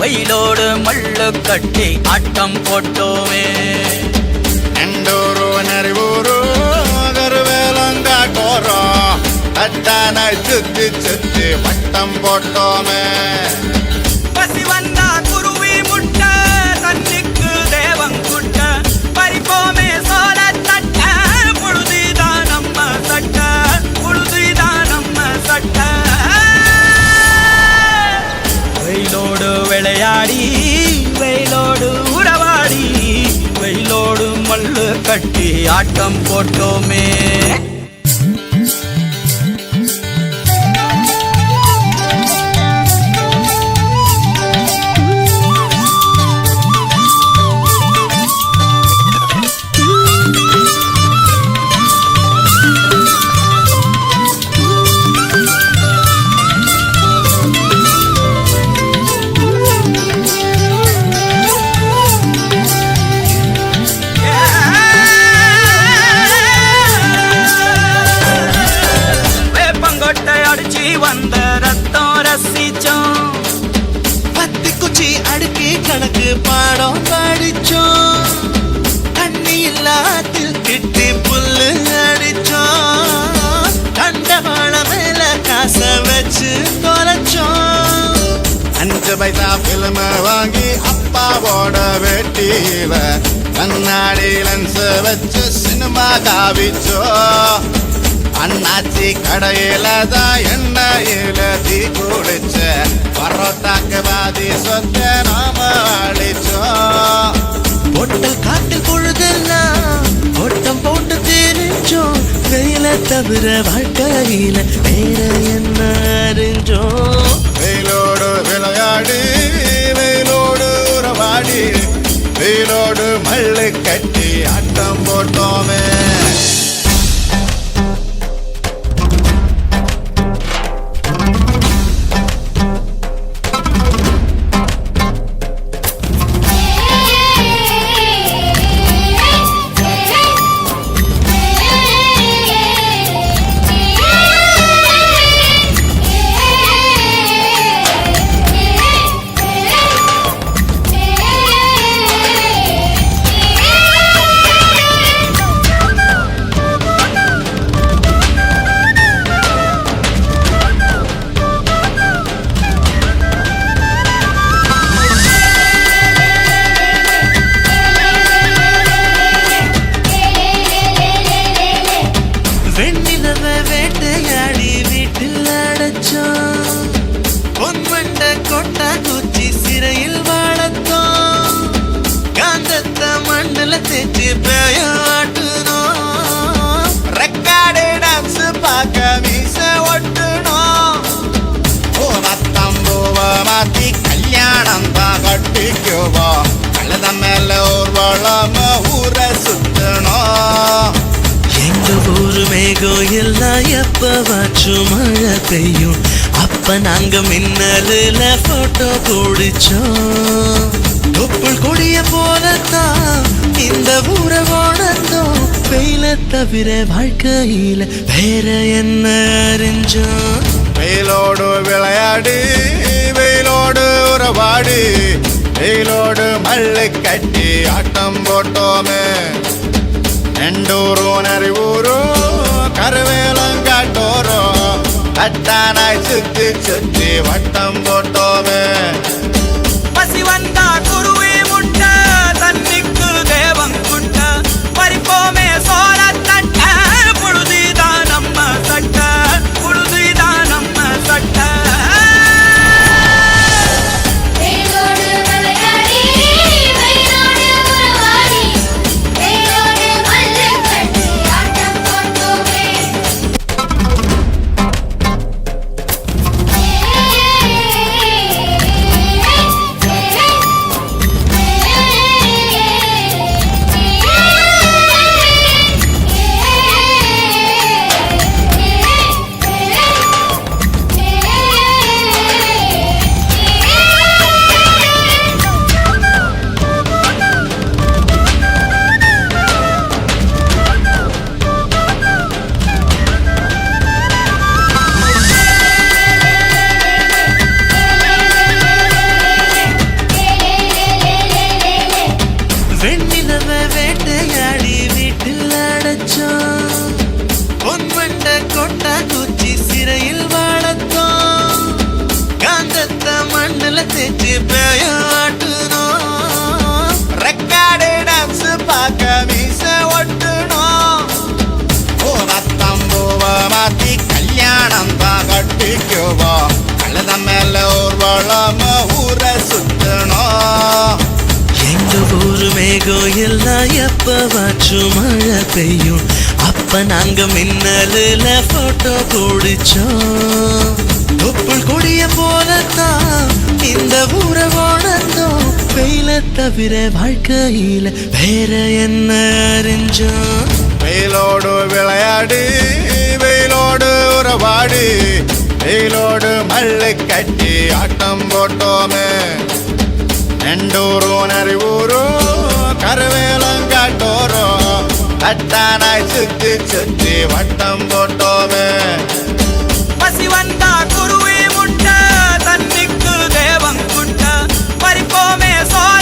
வெயிலோடு மல்லு கட்டி ஆட்டம் போட்டோமே. எண்டூரு நரிவூரு கருவேலங்காட்டோரம் தட்டானை சுத்தி சுத்தி வட்டம் போட்டோமே. பசி வந்தா குருவி முட்ட தண்ணிக்கு தேவங்குட்ட பறிப்போமே சோழ தட்ட புழுதிதான் நம்ம சட்ட புழுதிதான் நம்ம சட்ட. வெயிலோடு விளையாடி வெயிலோடு உறவாடி வெயிலோடு மல்லு கட்டி ஆட்டம் போட்டோமே. வந்த ரத்தம் ரசிச்சோம், பத்து குச்சி அடுக்கி கணக்கு பாடம் படிச்சோம், தண்ணி இல்லாத்தில் கிட்டி புல்லு அடிச்சோம், கண்டவாள மேல காச வச்சு தொலைச்சோம். 5 பைசா பிலிம வாங்கி அப்பாவோட வெட்டியில கண்ணாடி லென்ஸ் வச்சு சினிமா காவிச்சோம். அண்ணாச்சி கடையில தான் எண்ணெயில தீ குளிச்ச பரோட்டாக்கு பாதி சொத்த நாம அழிச்சோம். பொட்டல் காட்டில் பொழுதெல்லாம் ஓட்டம் போட்டு தெரிஞ்சோம், வெயில தவிர வாழ்க்கையில வேற என்ன அறிஞ்சோம். வெயிலோடு விளையாடி வெயிலோடு உறவாடி வெயிலோடு மல்லு கட்டி ஆட்டம் போட்டோமே. வேட்டையாடி வீட்டில் அடைச்சோம், பொன்வண்ட கொட்டா குச்சி சிறையில் வாழத்தோம், காந்தத்தை மண்ணில் தேய்ச்சி பேயாட்டுனோம், ரெக்கார்டு டான்ஸ் பார்க்க மீச ஒட்டுனோம். பூவத்தம்பூவ மாத்தி கல்யாணம் தான் கட்டிக்குவோம், கழுத மேல ஊர்வலம் ஊரை சுத்தணும். எங்க ஊரு மேகம் எல்லாம் எப்பவாச்சும் மழை பெய்யும், அப்ப நாங்க மின்னலுல போட்டோ பிடிச்சோம். தொப்புள் கொடிய போலத்தான் இந்த ஊரை உணர்ந்தோம், வெயில தவிர வாழ்க்கையில வேற என்ன அறிஞ்சோம். வெயிலோடு விளையாடி வெயிலோடு உறவாடி வெயிலோடு மல்லு கட்டி ஆட்டம் போட்டோமே. எண்டூரு நரிவூரு கருவேலங்காட்டோரம் தட்டானாய் சுத்தி சுத்தி வட்டம் போட்டோமே. பசி வந்தா குருவி முட்ட தண்ணிக்கு தேவங்குட்ட பறிப்போமே சோழ தட்ட புழுதிதான் நம்ம சட்ட புழுதிதான் நம்ம சட்ட. அடிக்குவோம் கழுத மேல ஊர்வலமா ஊரை சுத்தணும். எங்க ஊரு மேகம் எல்லாம் எப்பவாச்சும் மழை பெய்யும் அப்ப நாங்க மின்னலுல போட்டோ பிடிச்சோம். தொப்புள் கொடிய போலத்தான் இந்த ஊரை வாழ்ந்தோம். வெயில தவிர வாழ்க்கையில வேற என்ன அறிஞ்சோம். வெயிலோடு விளையாடி வெயிலோடு உறவாடி வெயிலோடு மல்லு கட்டி ஆட்டம் போட்டோமே. நெண்டூரும் நரிவூரும் கருவேலங்காட்டோரும் தட்டானாய் சுத்தி சுத்தி வட்டம் போட்டோமே. பசி வந்தா குருவி முட்டை தண்ணிக்கு தேவம் குட்ட பறிப்போமே சோழ